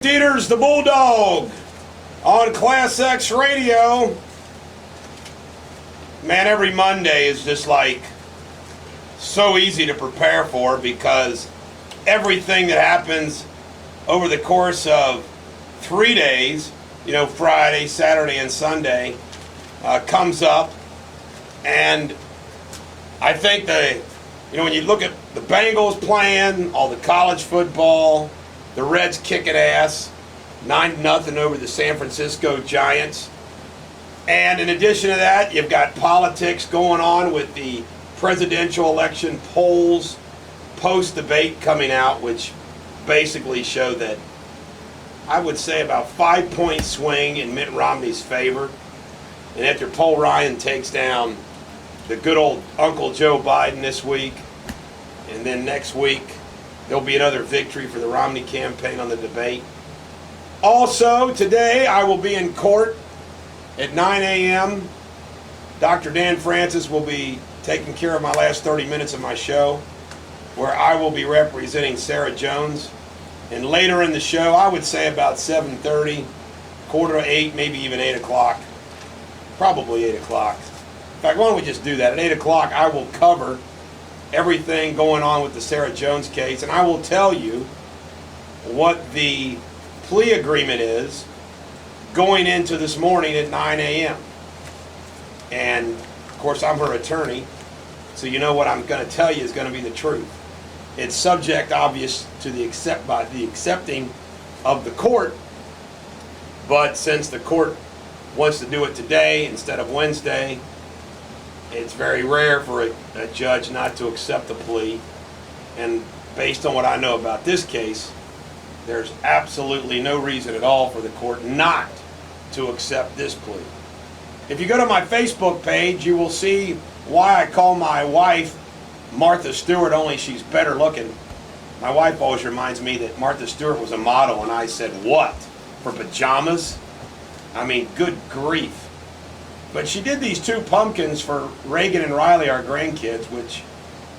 Dieters the Bulldog on Class X Radio. Man, every Monday is just like so easy to prepare for because everything that happens over the course of 3 days, Friday, Saturday, and Sunday, comes up. And I think when you look at the Bengals playing, all the college football, the Reds kicking ass, 9-0 over the San Francisco Giants. And in addition to that, you've got politics going on with the presidential election polls post-debate coming out, which basically show that I would say about 5-point swing in Mitt Romney's favor. And after Paul Ryan takes down the good old Uncle Joe Biden this week, and then next week, there'll be another victory for the Romney campaign on the debate. Also, today I will be in court at 9 a.m. Dr. Dan Francis will be taking care of my last 30 minutes of my show, where I will be representing Sarah Jones. And later in the show, I would say about 7:30, 7:45, maybe even 8 o'clock. Probably 8 o'clock. In fact, why don't we just do that? At 8 o'clock, I will cover everything going on with the Sarah Jones case, and I will tell you what the plea agreement is going into this morning at 9 a.m. And, of course, I'm her attorney, so you know what I'm going to tell you is going to be the truth. It's subject, obvious, to the accepting of the court, but since the court wants to do it today instead of Wednesday, it's very rare for a judge not to accept the plea. And based on what I know about this case, there's absolutely no reason at all for the court not to accept this plea. If you go to my Facebook page, you will see why I call my wife Martha Stewart, only she's better looking. My wife always reminds me that Martha Stewart was a model, and I said, what? For pajamas? I mean, good grief. But she did these 2 pumpkins for Reagan and Riley, our grandkids, which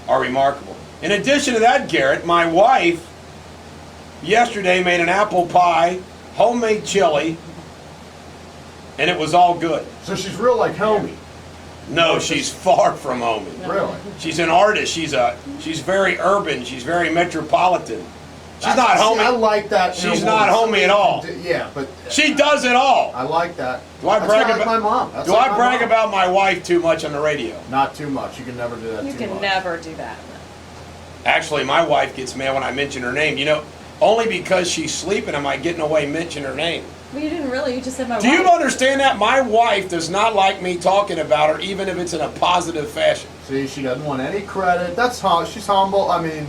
are remarkable. In addition to that, Garrett, my wife yesterday made an apple pie, homemade chili, and it was all good. So she's real like homey. No, she's far from homey. Really? She's an artist. She's very urban. She's very metropolitan. She's not homey. I like that. She's not homey at all. Yeah, but she does it all. I like that. Do I brag about my mom? Do I brag about my wife too much on the radio? Not too much. You can never do that too much. You can never do that. Actually, my wife gets mad when I mention her name. Only because she's sleeping am I getting away mentioning her name. Well, you didn't really. You just said my wife. Do you understand that? My wife does not like me talking about her, even if it's in a positive fashion. See, she doesn't want any credit. That's how she's humble. I mean,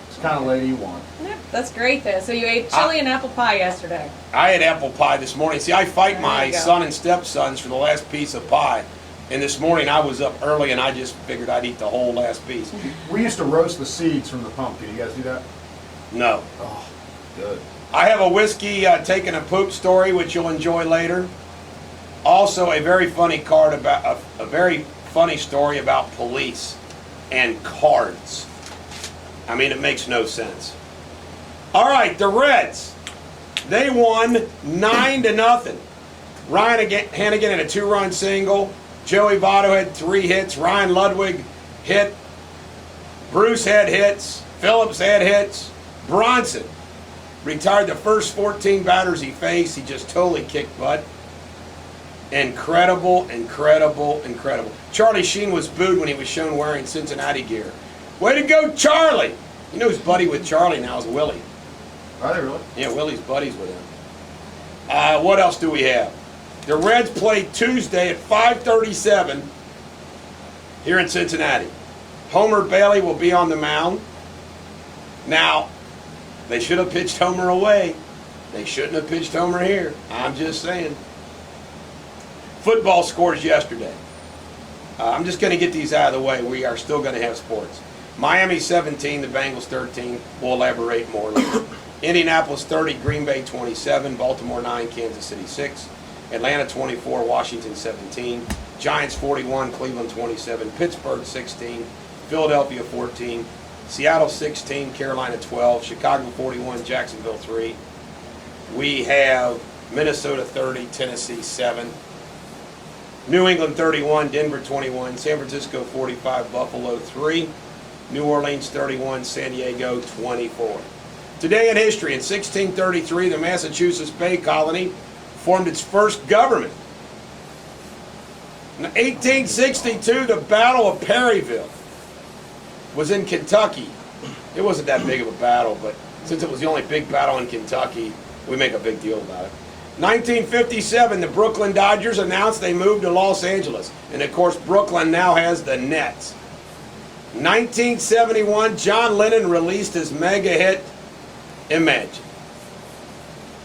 it's the kind of lady you want. Yeah, that's great then. So you ate chili and apple pie yesterday. I had apple pie this morning. See, I fight There my you go. son and stepsons for the last piece of pie. And this morning I was up early and I just figured I'd eat the whole last piece. We used to roast the seeds from the pumpkin. You guys do that? No. Oh, good. I have a whiskey taking a poop story, which you'll enjoy later. Also, a very funny a very funny story about police and cards. I mean, it makes no sense. All right, the Reds. They won 9-0. Ryan Hannigan had a 2-run single. Joey Votto had 3 hits. Ryan Ludwig hit. Bruce had hits. Phillips had hits. Bronson retired the first 14 batters he faced. He just totally kicked butt. Incredible, incredible, incredible. Charlie Sheen was booed when he was shown wearing Cincinnati gear. Way to go, Charlie! You know who's buddy with Charlie now is Willie. Are they really? Yeah, Willie's buddies with him. What else do we have? The Reds play Tuesday at 5:37 here in Cincinnati. Homer Bailey will be on the mound. Now, they should have pitched Homer away. They shouldn't have pitched Homer here. I'm just saying. Football scores yesterday. I'm just going to get these out of the way. We are still going to have sports. Miami 17, the Bengals 13. We'll elaborate more later. Indianapolis 30, Green Bay 27, Baltimore 9, Kansas City 6, Atlanta 24, Washington 17, Giants 41, Cleveland 27, Pittsburgh 16, Philadelphia 14, Seattle 16, Carolina 12, Chicago 41, Jacksonville 3, We have Minnesota 30, Tennessee 7. New England 31, Denver 21, San Francisco 45, Buffalo 3, New Orleans 31, San Diego 24. Today in history, in 1633, the Massachusetts Bay Colony formed its first government. In 1862, the Battle of Perryville was in Kentucky. It wasn't that big of a battle, but since it was the only big battle in Kentucky, we make a big deal about it. 1957, the Brooklyn Dodgers announced they moved to Los Angeles. And of course, Brooklyn now has the Nets. 1971, John Lennon released his mega hit, Imagine.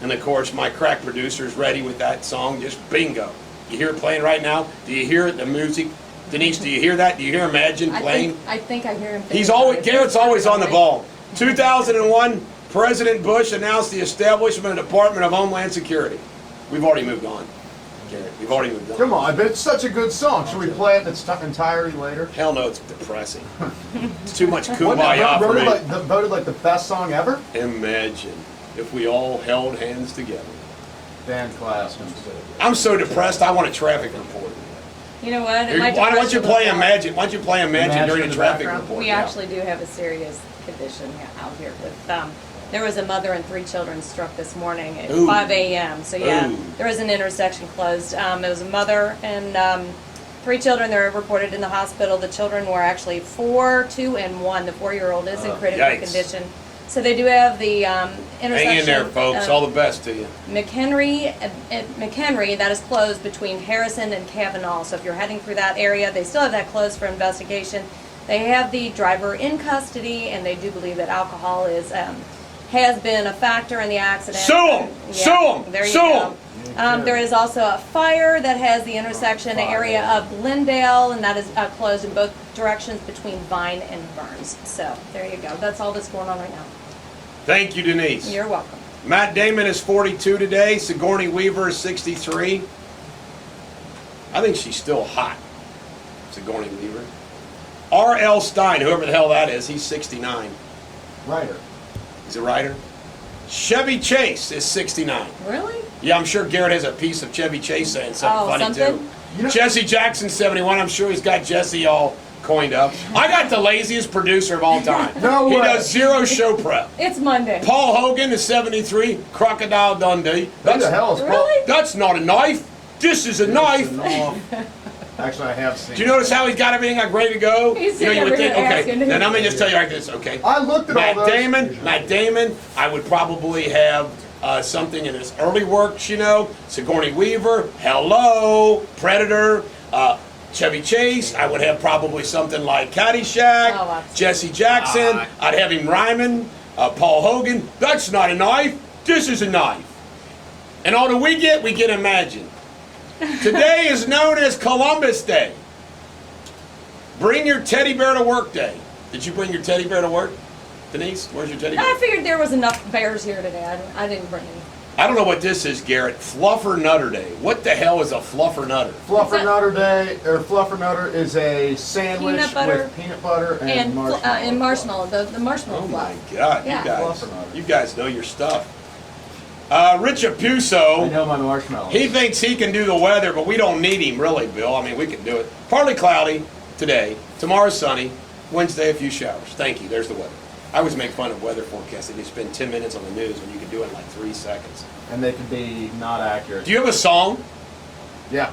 And of course, my crack producer's ready with that song, just bingo. You hear it playing right now? Do you hear it, the music? Denise, do you hear that? Do you hear Imagine playing? I think I hear him. Garrett's always on the ball. 2001, President Bush announced the establishment of the Department of Homeland Security. We've already moved on, Garrett. We've already moved on. Come on, but it's such a good song. Should we play it in its entirety later? Hell no, it's depressing. It's too much Wasn't kumbaya it for me. voted like the best song ever? Imagine if we all held hands together. Dan Classman. I'm so depressed, I want a traffic report. You know what? Why don't you play Imagine? Why don't you play Imagine Imagine during in the the traffic background? report? We Yeah. actually do have a serious condition out here with there was a mother and 3 children struck this morning at Ooh. 5 a.m. So yeah, Ooh. there was an intersection closed. It was a mother and 3 children. They're reported in the hospital. The children were actually 4, 2, and 1. The 4-year-old is in critical Yikes. condition. So they do have the intersection. Hang in there, folks. All the best to you. McHenry, that is closed between Harrison and Kavanaugh. So if you're heading through that area, they still have that closed for investigation. They have the driver in custody, and they do believe that alcohol has been a factor in the accident. Sue 'em! Yeah, Sue 'em! There you Sue go. 'em! There is also a fire that has the intersection area of Glendale, and that is closed in both directions between Vine and Burns. So there you go. That's all that's going on right now. Thank you, Denise. You're welcome. Matt Damon is 42 today. Sigourney Weaver is 63. I think she's still hot, Sigourney Weaver. R.L. Stein, whoever the hell that is, he's 69. Writer. He's a writer. Chevy Chase is 69. Really? Yeah, I'm sure Garrett has a piece of Chevy Chase saying something funny something? too. You know- Jesse Jackson, 71. I'm sure he's got Jesse all coined up. I got the laziest producer of all time. No He way. does zero show prep. It's Monday. Paul Hogan is 73. Crocodile Dundee. Who the hell is Paul? Really? That's not a knife. This is a knife. Actually, I have seen. Do you notice how he's got everything like ready to go? He's you know, you would sitting think, over here okay, asking now him. let me just tell you like this, okay? I looked at all those. Matt Damon, I would probably have something in his early works, you know, Sigourney Weaver, Hello, Predator, Chevy Chase. I would have probably something like Caddyshack, Oh, absolutely. Jesse Jackson. I'd have him rhyming, Paul Hogan. That's not a knife. This is a knife. And all that we get Imagine. Today is known as Columbus Day. Bring your teddy bear to work day. Did you bring your teddy bear to work? Denise, where's your teddy bear? I figured there was enough bears here today. I didn't bring any. I don't know what this is, Garrett. Fluffer Nutter Day. What the hell is a Fluffer Nutter? Fluffer Nutter is a sandwich Peanut butter with peanut butter and, And marshmallow. marshmallow, the marshmallow Oh fluff. my God, Yeah. Fluffer Nutter. you guys know your stuff. Rich I Apuso, know my marshmallows. he thinks he can do the weather, but we don't need him really, Bill. I mean, we can do it. Partly cloudy today. Tomorrow sunny. Wednesday a few showers. Thank you. There's the weather. I always make fun of weather forecasting. You spend 10 minutes on the news when you can do it in like 3 seconds. And they can be not accurate. Do you have a song? Yeah.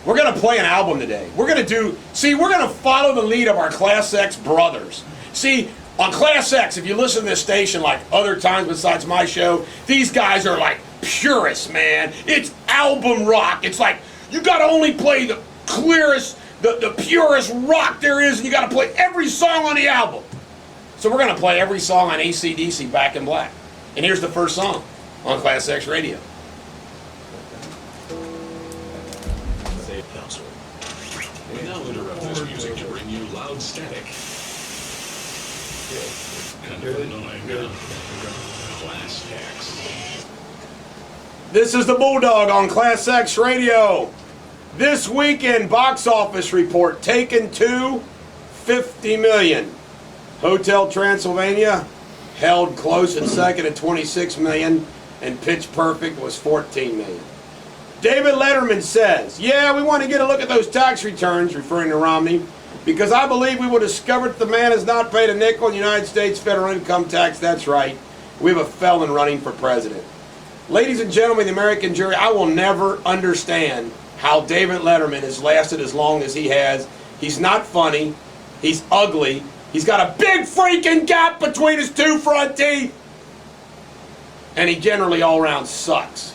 We're going to play an album today. We're going to follow the lead of our Class X brothers. See, on Class X, if you listen to this station like other times besides my show, these guys are like purists, man. It's album rock. It's like, you got to only play the clearest, the purest rock there is, and you got to play every song on the album. So we're going to play every song on AC/DC Back in Black. And here's the first song on Class X Radio. We now interrupt this music to bring you loud static. Kind of annoying. Class X. This is the Bulldog on Class X Radio. This weekend box office report, Taken 2, 50 million. Hotel Transylvania held close in second at 26 million. and Pitch Perfect was $14 million. David Letterman says, yeah, we want to get a look at those tax returns, referring to Romney, because I believe we will discover that the man has not paid a nickel in the United States federal income tax. That's right. We have a felon running for president. Ladies and gentlemen, the American jury, I will never understand how David Letterman has lasted as long as he has. He's not funny. He's ugly. He's got a big freaking gap between his two front teeth. And he generally all around sucks.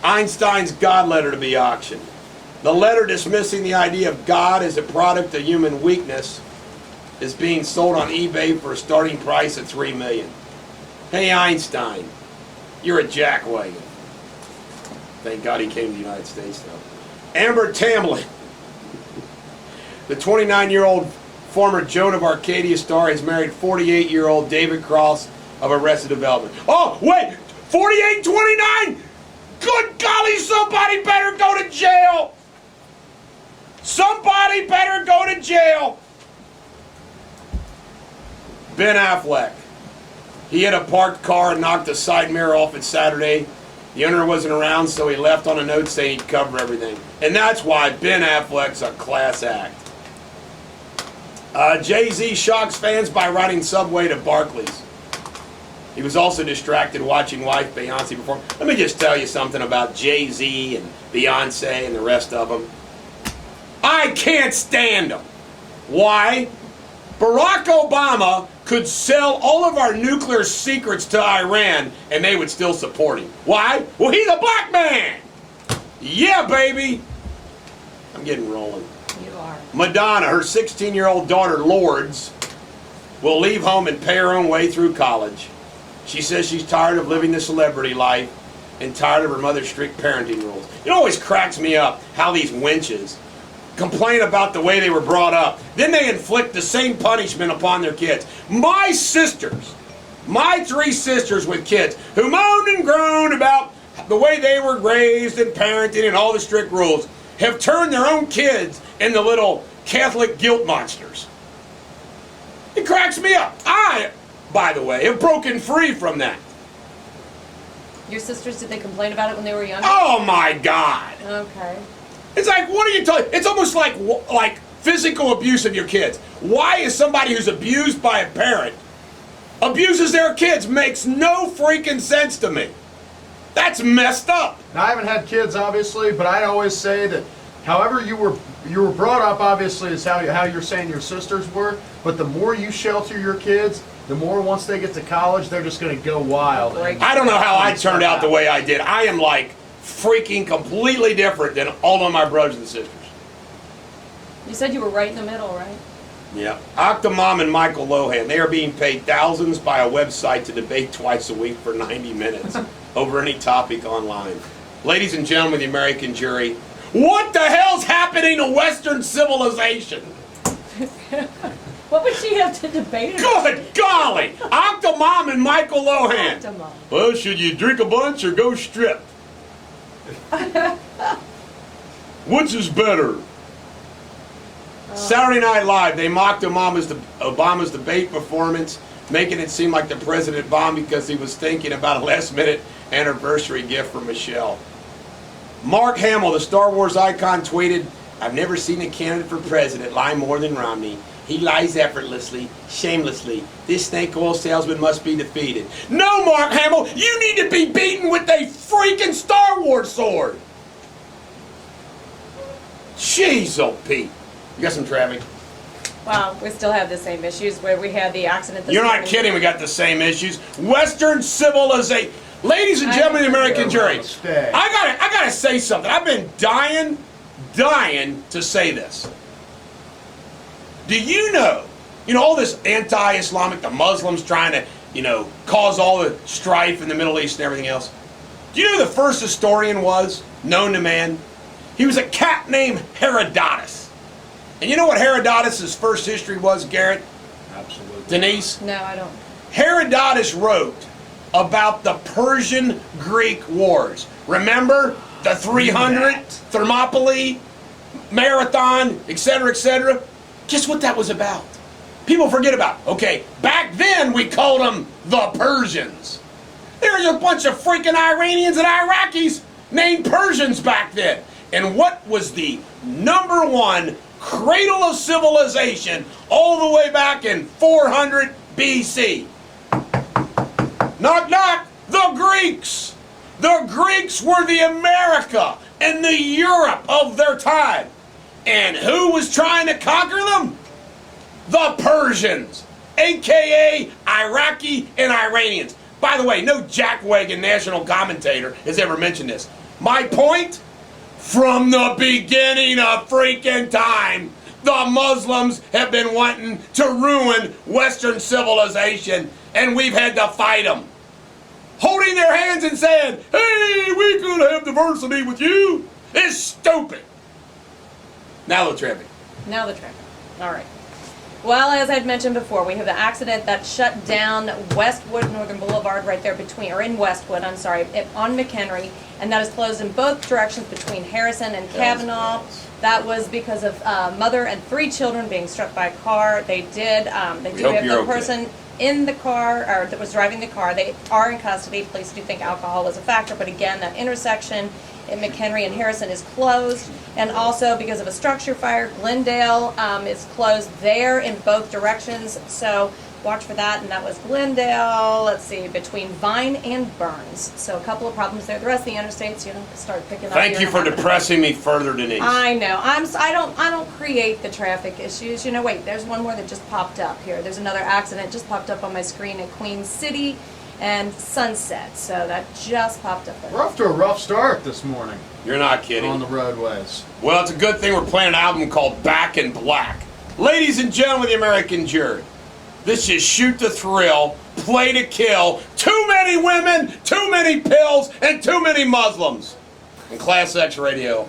Einstein's God letter to be auctioned. The letter dismissing the idea of God as a product of human weakness is being sold on eBay for a starting price of $3 million. Hey Einstein, you're a jackwagon. Thank God he came to the United States though. Amber Tamblyn, the 29-year-old former Joan of Arcadia star, has married 48-year-old David Cross of Arrested Development. Oh, wait! 48-29? Good golly, somebody better go to jail! Somebody better go to jail! Ben Affleck. He hit a parked car and knocked a side mirror off it Saturday. The owner wasn't around, so he left on a note saying he'd cover everything. And that's why Ben Affleck's a class act. Jay-Z shocks fans by riding subway to Barclays. He was also distracted watching wife Beyonce perform. Let me just tell you something about Jay-Z and Beyonce and the rest of them. I can't stand them. Why? Barack Obama could sell all of our nuclear secrets to Iran and they would still support him. Why? Well, he's a black man. Yeah, baby. I'm getting rolling. You are. Madonna, her 16-year-old daughter, Lourdes, will leave home and pay her own way through college. She says she's tired of living the celebrity life and tired of her mother's strict parenting rules. It always cracks me up how these wenches complain about the way they were brought up. Then they inflict the same punishment upon their kids. My sisters, my three sisters with kids, who moaned and groaned about the way they were raised and parenting and all the strict rules, have turned their own kids into little Catholic guilt monsters. It cracks me up. I, by the way, have broken free from that. Your sisters, did they complain about it when they were younger? Oh my God. Okay. It's like, what are you talking? It's almost like physical abuse of your kids. Why is somebody who's abused by a parent abuses their kids? Makes no freaking sense to me. That's messed up. Now, I haven't had kids, obviously, but I always say that however you were brought up, obviously, is how you're saying your sisters were. But the more you shelter your kids, the more once they get to college, they're just going to go wild. I don't know how I turned out the way I did. I am like freaking completely different than all of my brothers and sisters. You said you were right in the middle, right? Yeah. Octomom and Michael Lohan, they are being paid thousands by a website to debate twice a week for 90 minutes over any topic online. Ladies and gentlemen, the American jury, what the hell's happening to Western civilization? What would she have to debate about? Good golly! Octomom and Michael Lohan. Octomom. Well, should you drink a bunch or go strip? Which is better? Saturday Night Live, they mocked Obama's debate performance, making it seem like the president bombed because he was thinking about a last-minute anniversary gift for Michelle. Mark Hamill, the Star Wars icon, tweeted, "I've never seen a candidate for president lie more than Romney. He lies effortlessly, shamelessly. This snake oil salesman must be defeated." No, Mark Hamill, you need to be beaten with a freaking Star Wars sword. Jeez, oh Pete. You got some traffic? Wow, we still have the same issues where we had the accident this You're not morning. kidding, we got the same issues. Western civilization. Ladies and gentlemen of the American jury, Stay. I gotta say something. I've been dying to say this. Do you know all this anti-Islamic, the Muslims trying to, cause all the strife in the Middle East and everything else? Do you know who the first historian was, known to man? He was a cat named Herodotus. And you know what Herodotus' first history was, Garrett? Absolutely. Denise? No, I don't. Herodotus wrote about the Persian-Greek wars. Remember? The 300, Thermopylae, Marathon, etc., etc.? Guess what that was about? People forget about it. Okay, back then we called them the Persians. There's a bunch of freaking Iranians and Iraqis named Persians back then. And what was the number one cradle of civilization all the way back in 400 BC? Knock, knock, the Greeks. The Greeks were the America and the Europe of their time. And who was trying to conquer them? The Persians, aka Iraqi and Iranians. By the way, no jackwagon national commentator has ever mentioned this. My point? From the beginning of freaking time, the Muslims have been wanting to ruin Western civilization, and we've had to fight them. Holding their hands and saying, hey, we could have diversity with you, is stupid. Now the traffic. Now the traffic. All right. Well, as I'd mentioned before, we have the accident that shut down Westwood Northern Boulevard right there between, or in Westwood, I'm sorry, on McHenry, and that is closed in both directions between Harrison and Kavanaugh. That was because of mother and 3 children being struck by a car. They do have the person in the car, or that was driving the car. They are in custody. Police do think alcohol is a factor, but again, that intersection in McHenry and Harrison is closed. And also because of a structure fire, Glendale is closed there in both directions. So watch for that. And that was Glendale, let's see, between Vine and Burns. So a couple of problems there. The rest of the interstates, start picking up. Thank you for depressing me further, Denise. I know. I don't create the traffic issues. Wait, there's one more that just popped up here. There's another accident just popped up on my screen at Queen City and Sunset. So that just popped up there. We're off to a rough start this morning You're not kidding. on the roadways. Well, it's a good thing we're playing an album called Back in Black. Ladies and gentlemen, the American jury, this is Shoot to Thrill, Play to Kill, too many women, too many pills, and too many Muslims. And Class X Radio.